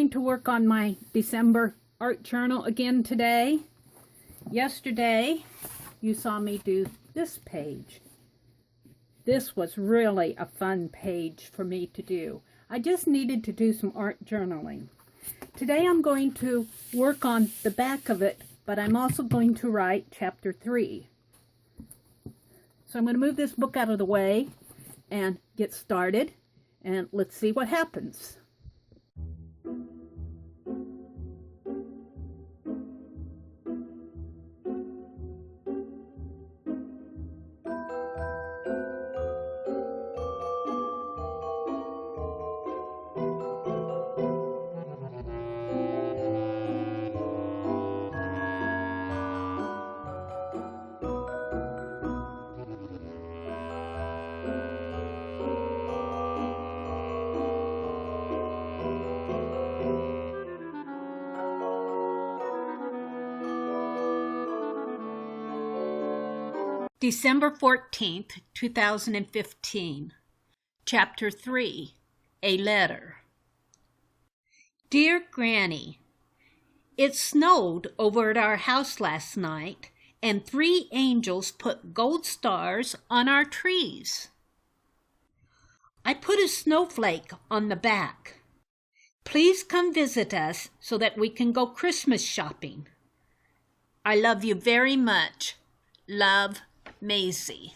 going to work on my December art journal again today. Yesterday, you saw me do this page. This was really a fun page for me to do. I just needed to do some art journaling. Today I'm going to work on the back of it, but I'm also going to write chapter 3. So I'm going to move this book out of the way and get started, and let's see what happens. December 14th, 2015. Chapter 3, A Letter. Dear Granny, it snowed over at our house last night, and 3 angels put gold stars on our trees. I put a snowflake on the back. Please come visit us so that we can go Christmas shopping. I love you very much. Love, Maisie.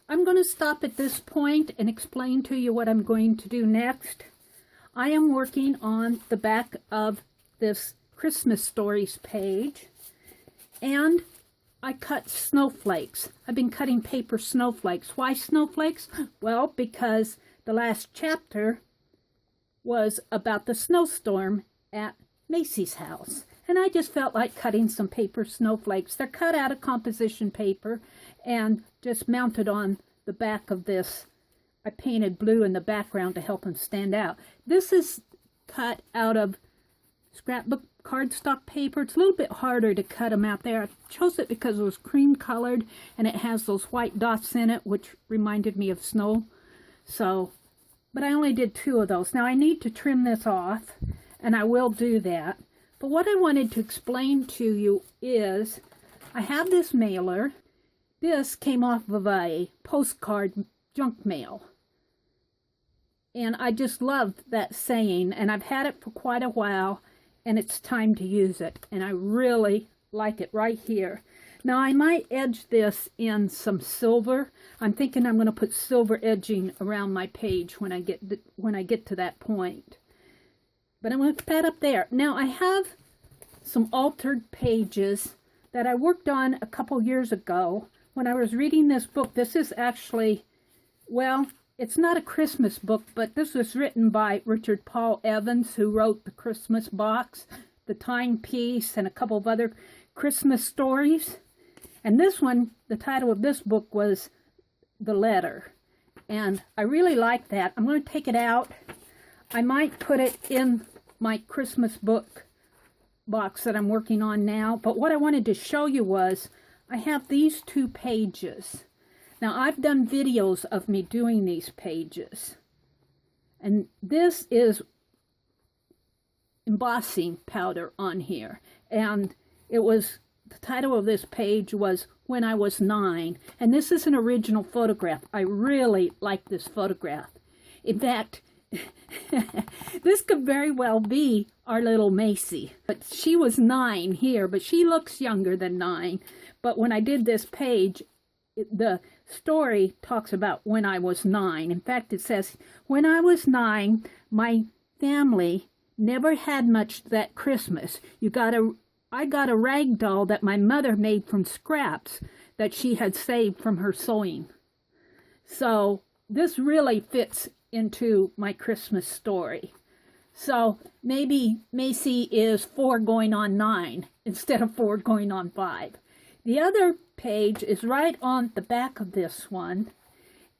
I'm going to stop at this point and explain to you what I'm going to do next. I am working on the back of this Christmas Stories page, and I cut snowflakes. I've been cutting paper snowflakes. Why snowflakes? Well, because the last chapter was about the snowstorm at Macy's house, and I just felt like cutting some paper snowflakes. They're cut out of composition paper and just mounted on the back of this. I painted blue in the background to help them stand out. This is cut out of scrapbook cardstock paper. It's a little bit harder to cut them out there. I chose it because it was cream colored and it has those white dots in it, which reminded me of snow. But I only did 2 of those. Now I need to trim this off, and I will do that. But what I wanted to explain to you is I have this mailer. This came off of a postcard junk mail. And I just loved that saying, and I've had it for quite a while, and it's time to use it. And I really like it right here. Now I might edge this in some silver. I'm thinking I'm going to put silver edging around my page when I get to that point. But I'm going to put that up there. Now I have some altered pages that I worked on a couple years ago when I was reading this book. This is actually, well, it's not a Christmas book, but this was written by Richard Paul Evans, who wrote The Christmas Box, The Timepiece, and a couple of other Christmas stories. And this one, the title of this book was The Letter. And I really like that. I'm going to take it out. I might put it in my Christmas book box that I'm working on now. But what I wanted to show you was I have these 2 pages. Now, I've done videos of me doing these pages. And this is embossing powder on here. And it was, the title of this page was When I Was 9. And this is an original photograph. I really like this photograph. In fact, this could very well be our little Macy. But she was 9 here, but she looks younger than 9. But when I did this page, the story talks about when I was 9. In fact, it says, when I was 9, my family never had much that Christmas. I got a rag doll that my mother made from scraps that she had saved from her sewing. So this really fits into my Christmas story. So maybe Macy is 4 going on 9 instead of 4 going on 5. The other page is right on the back of this one,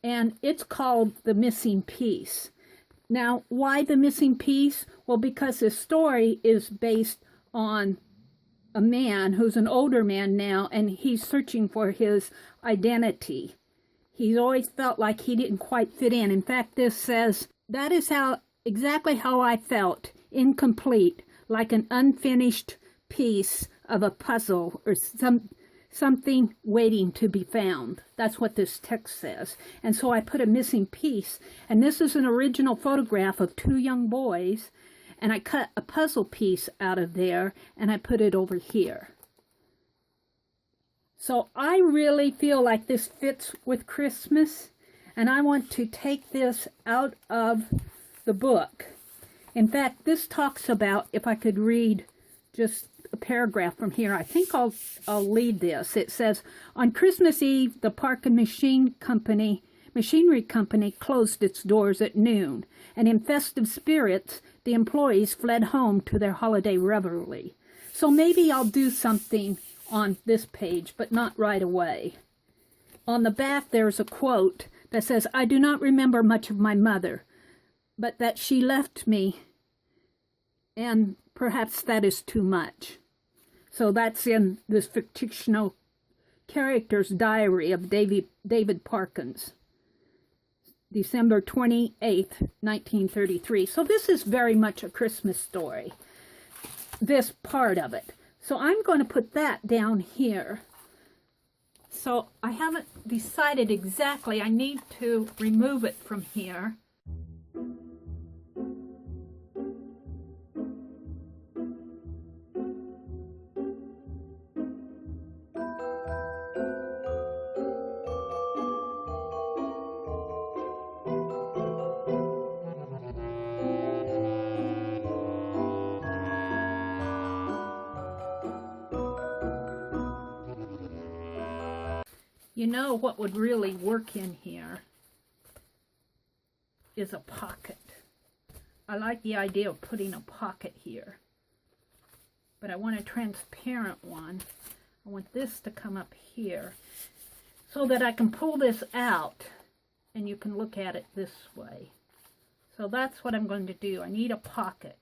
and it's called The Missing Piece. Now, why the missing piece? Well, because this story is based on a man who's an older man now, and he's searching for his identity. He's always felt like he didn't quite fit in. In fact, this says, that is exactly how I felt, incomplete, like an unfinished piece of a puzzle or something waiting to be found. That's what this text says. And so I put a missing piece. And this is an original photograph of 2 young boys. And I cut a puzzle piece out of there and I put it over here. So I really feel like this fits with Christmas. And I want to take this out of the book. In fact, this talks about, if I could read just a paragraph from here, I think I'll lead this. It says, on Christmas Eve, the Park and Machinery Company closed its doors at noon, and in festive spirits, the employees fled home to their holiday revelry. So maybe I'll do something on this page, but not right away. On the back, there's a quote that says, I do not remember much of my mother, but that she left me, and perhaps that is too much. So that's in this fictional character's diary of David Parkins, December 28th, 1933. So this is very much a Christmas story, this part of it. So I'm going to put that down here. So I haven't decided exactly. I need to remove it from here. You know what would really work in here is a pocket. I like the idea of putting a pocket here, but I want a transparent one. I want this to come up here so that I can pull this out and you can look at it this way. So that's what I'm going to do. I need a pocket.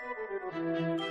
Thank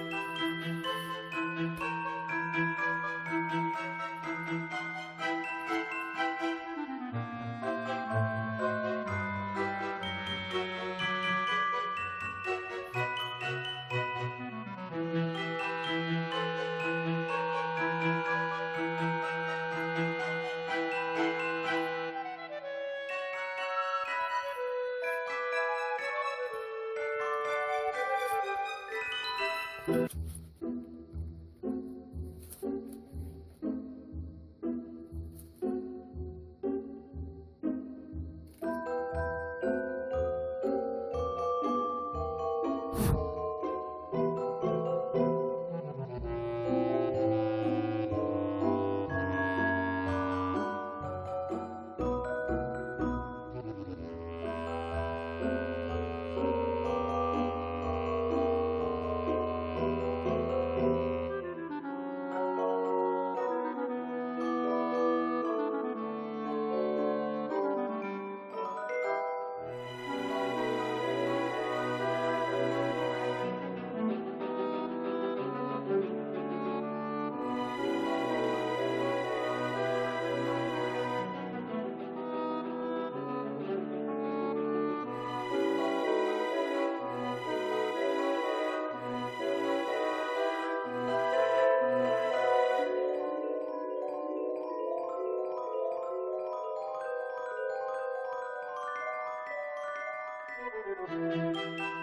you.